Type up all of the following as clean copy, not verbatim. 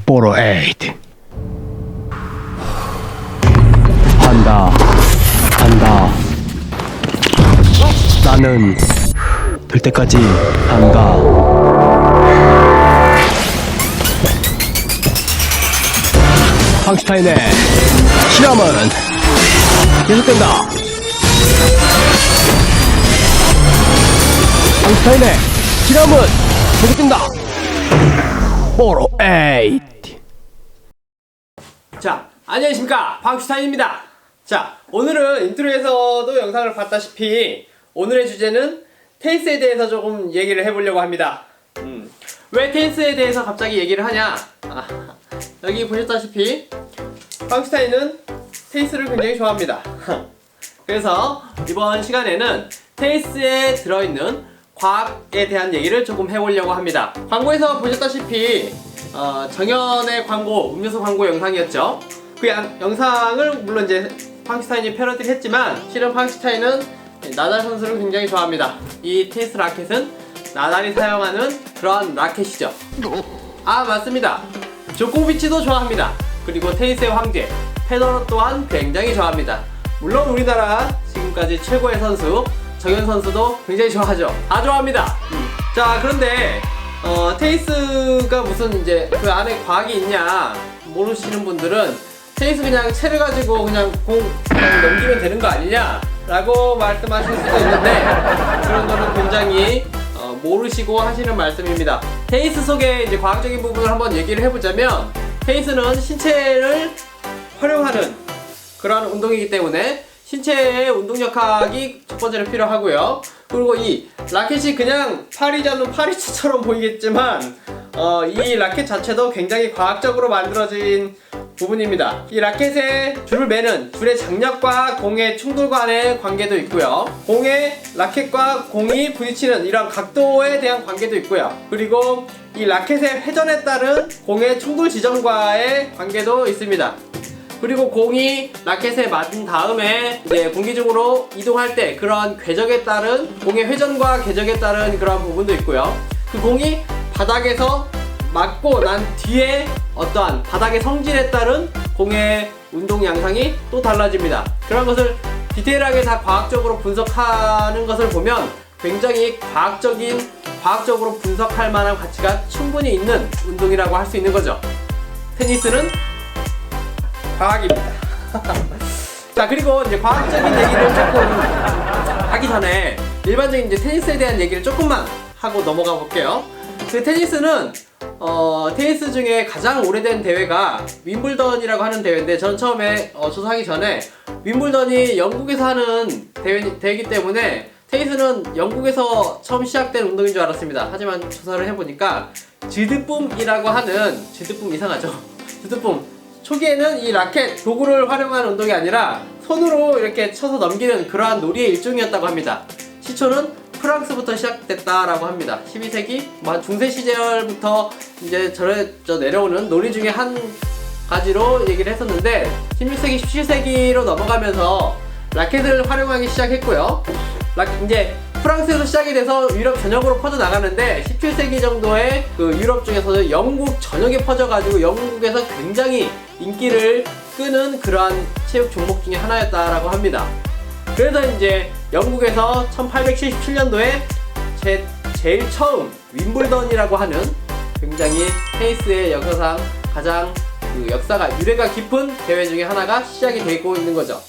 보로 에이트. 한다. 나는 될 때까지 한다. 황슈타인의 실험은 계속된다. 황슈타인의 실험은 계속된다. 보로 에이트. 자, 안녕하십니까, 황슈타인입니다. 자, 오늘은 인트로에서도 영상을 봤다시피 오늘의 주제는 테니스에 대해서 조금 얘기를 해보려고 합니다. 왜 테니스에 대해서 갑자기 얘기를 하냐? 여기 보셨다시피 황슈타인은 테니스를 굉장히 좋아합니다. 그래서 이번 시간에는 테니스에 들어있는 과학에 대한 얘기를 조금 해보려고 합니다. 광고에서 보셨다시피 정연의 광고, 음료수 광고 영상이었죠. 그 영상을 물론 이제 황슈타인이 패러디를 했지만 실은 황슈타인은 나달 선수를 굉장히 좋아합니다. 이 테니스 라켓은 나달이 사용하는 그런 라켓이죠. 맞습니다. 조코비치도 좋아합니다. 그리고 테니스의 황제 페더러 또한 굉장히 좋아합니다. 물론 우리나라 지금까지 최고의 선수 정연 선수도 굉장히 좋아하죠. 다 좋아합니다. 자, 그런데 테니스가 무슨 이제 그 안에 과학이 있냐 모르시는 분들은 테니스 그냥 채를 가지고 그냥 공 넘기면 되는 거 아니냐 라고 말씀하실 수도 있는데 그런 거는 굉장히 모르시고 하시는 말씀입니다. 테니스 속의 이제 과학적인 부분을 한번 얘기를 해보자면 테니스는 신체를 활용하는 그런 운동이기 때문에 신체의 운동력학이 첫 번째로 필요하고요. 그리고 이 라켓이 그냥 파리 잡는 파리채처럼 보이겠지만 이 라켓 자체도 굉장히 과학적으로 만들어진 부분입니다. 이 라켓에 줄을 매는 줄의 장력과 공의 충돌 간의 관계도 있고요. 공의 라켓과 공이 부딪히는 이런 각도에 대한 관계도 있고요. 그리고 이 라켓의 회전에 따른 공의 충돌 지점과의 관계도 있습니다. 그리고 공이 라켓에 맞은 다음에 이제 공기 중으로 이동할 때 그런 궤적에 따른 공의 회전과 궤적에 따른 그런 부분도 있고요. 그 공이 바닥에서 맞고 난 뒤에 어떠한 바닥의 성질에 따른 공의 운동 양상이 또 달라집니다. 그런 것을 디테일하게 다 과학적으로 분석하는 것을 보면 굉장히 과학적으로 분석할 만한 가치가 충분히 있는 운동이라고 할 수 있는 거죠. 테니스는 과학입니다. 자, 그리고 이제 과학적인 얘기를 조금 하기 전에 일반적인 이제 테니스에 대한 얘기를 조금만 하고 넘어가 볼게요. 그 테니스는 테니스 중에 가장 오래된 대회가 윈블던이라고 하는 대회인데 저는 처음에 조사하기 전에 윈블던이 영국에서 하는 대회이기 때문에 테니스는 영국에서 처음 시작된 운동인 줄 알았습니다. 하지만 조사를 해보니까 지드뿜이라고 하는, 지드뿜 이상하죠? 지드뿜 초기에는 이 라켓 도구를 활용하는 운동이 아니라 손으로 이렇게 쳐서 넘기는 그러한 놀이의 일종이었다고 합니다. 시초는 프랑스부터 시작됐다라고 합니다. 12세기 한 중세 시절부터 이제 내려오는 놀이 중에 한 가지로 얘기를 했었는데 16세기, 17세기로 넘어가면서 라켓을 활용하기 시작했고요. 이제 프랑스에서 시작이 돼서 유럽 전역으로 퍼져나가는데 17세기 정도에 그 유럽 중에서도 영국 전역에 퍼져가지고 영국에서 굉장히 인기를 끄는 그러한 체육 종목 중에 하나였다라고 합니다. 그래서 이제 영국에서 1877년도에 제일 처음 윈블던이라고 하는 굉장히 테니스의 역사상 가장 그 역사가 유래가 깊은 대회 중에 하나가 시작이 되고 있는 거죠.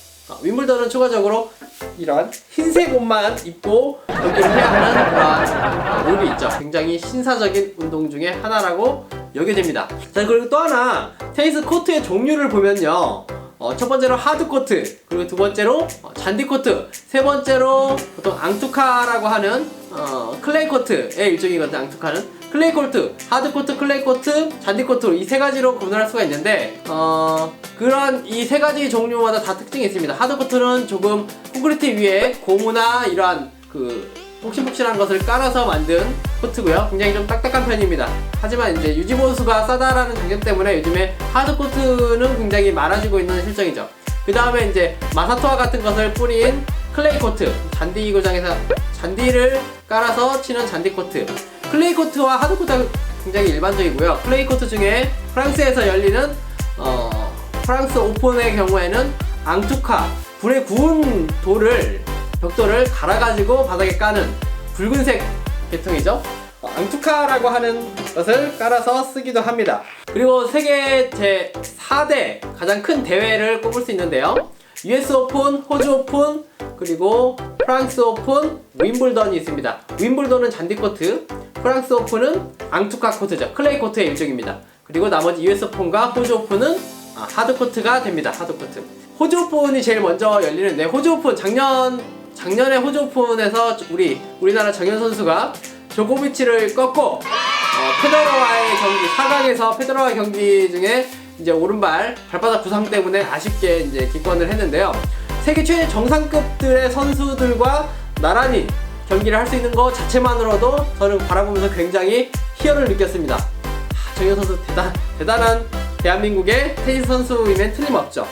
윈블던은 추가적으로 이런 흰색 옷만 입고 경기를 해야 하는 그런 룰이 있죠. 굉장히 신사적인 운동 중에 하나라고 여겨집니다. 자, 그리고 또 하나 테니스 코트의 종류를 보면요, 첫 번째로 하드코트, 그리고 두 번째로 잔디코트, 세 번째로 보통 앙투카라고 하는 클레이코트의 일종이거든요. 앙투카는 클레이코트, 하드코트, 클레이코트, 잔디코트, 이 세 가지로 구분할 수가 있는데 그런 이 세 가지 종류마다 다 특징이 있습니다. 하드코트는 조금 콘크리트 위에 고무나 이러한 그 폭신폭신한 것을 깔아서 만든 코트고요. 굉장히 좀 딱딱한 편입니다. 하지만 이제 유지보수가 싸다라는 장점 때문에 요즘에 하드코트는 굉장히 많아지고 있는 실정이죠. 그 다음에 이제 마사토아 같은 것을 뿌린 클레이코트, 잔디 구장에서 잔디를 깔아서 치는 잔디코트. 클레이코트와 하드코트가 굉장히 일반적이고요. 클레이코트 중에 프랑스에서 열리는 프랑스 오픈의 경우에는 앙투카, 불에 구운 벽돌을 갈아가지고 바닥에 까는 붉은색 계통이죠. 앙투카라고 하는 것을 깔아서 쓰기도 합니다. 그리고 세계 제4대 가장 큰 대회를 꼽을 수 있는데요. US 오픈, 호주 오픈, 그리고 프랑스 오픈, 윈블던이 있습니다. 윈블던은 잔디 코트, 프랑스 오픈은 앙투카 코트죠. 클레이 코트의 일종입니다. 그리고 나머지 US 오픈과 호주 오픈은 하드 코트가 됩니다. 하드 코트. 호주 오픈이 제일 먼저 열리는데, 호주 오픈 작년에 호주 오픈에서 우리나라 정현 선수가 조코비치를 꺾고 페더러와의 경기 4강에서 페더러와 경기 중에 이제 오른발 발바닥 부상 때문에 아쉽게 이제 기권을 했는데요. 세계 최대 정상급들의 선수들과 나란히 경기를 할 수 있는 것 자체만으로도 저는 바라보면서 굉장히 희열을 느꼈습니다. 정현 선수 대단한 대한민국의 테니스 선수이면 틀림없죠.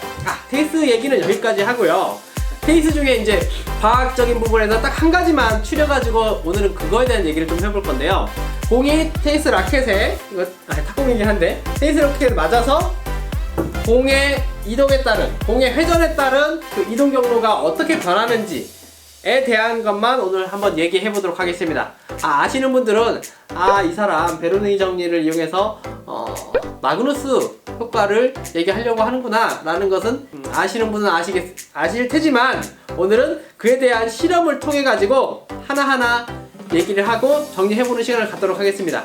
테니스 얘기는 여기까지 하고요. 테니스 중에 이제 과학적인 부분에서 딱 한 가지만 추려가지고 오늘은 그거에 대한 얘기를 좀 해볼 건데요. 공이 테니스 라켓에, 이거 탁공이긴 한데, 테니스 라켓에 맞아서 공의 이동에 따른, 공의 회전에 따른 그 이동 경로가 어떻게 변하는지에 대한 것만 오늘 한번 얘기해 보도록 하겠습니다. 아시는 분들은 이 사람 베르누이 정리를 이용해서 마그누스 효과를 얘기하려고 하는구나 라는 것은 아시는 분은 아실 테지만, 오늘은 그에 대한 실험을 통해 가지고 하나하나 얘기를 하고 정리해보는 시간을 갖도록 하겠습니다.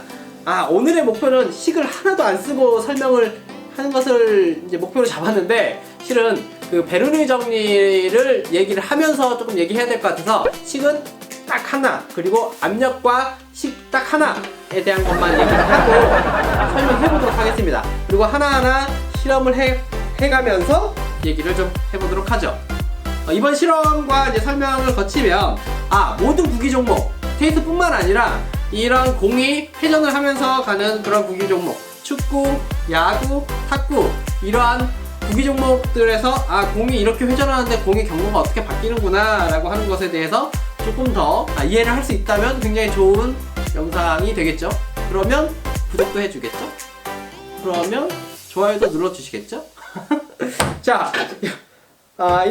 오늘의 목표는 식을 하나도 안 쓰고 설명을 하는 것을 이제 목표로 잡았는데, 실은 그 베르누이 정리를 얘기를 하면서 조금 얘기해야 될 것 같아서 식은 딱 하나, 그리고 압력과 식 딱 하나에 대한 것만 얘기를 하고 설명해보도록 하겠습니다. 그리고 하나하나 실험을 해가면서 얘기를 좀 해보도록 하죠. 이번 실험과 이제 설명을 거치면 모든 구기 종목, 테니스뿐만 아니라 이런 공이 회전을 하면서 가는 그런 구기 종목, 축구, 야구, 탁구, 이러한 구기 종목들에서 공이 이렇게 회전하는데 공의 경로가 어떻게 바뀌는구나 라고 하는 것에 대해서 조금 더 이해를 할 수 있다면 굉장히 좋은 영상이 되겠죠. 그러면 구독도 해주겠죠. 그러면 좋아요도 눌러주시겠죠. 자,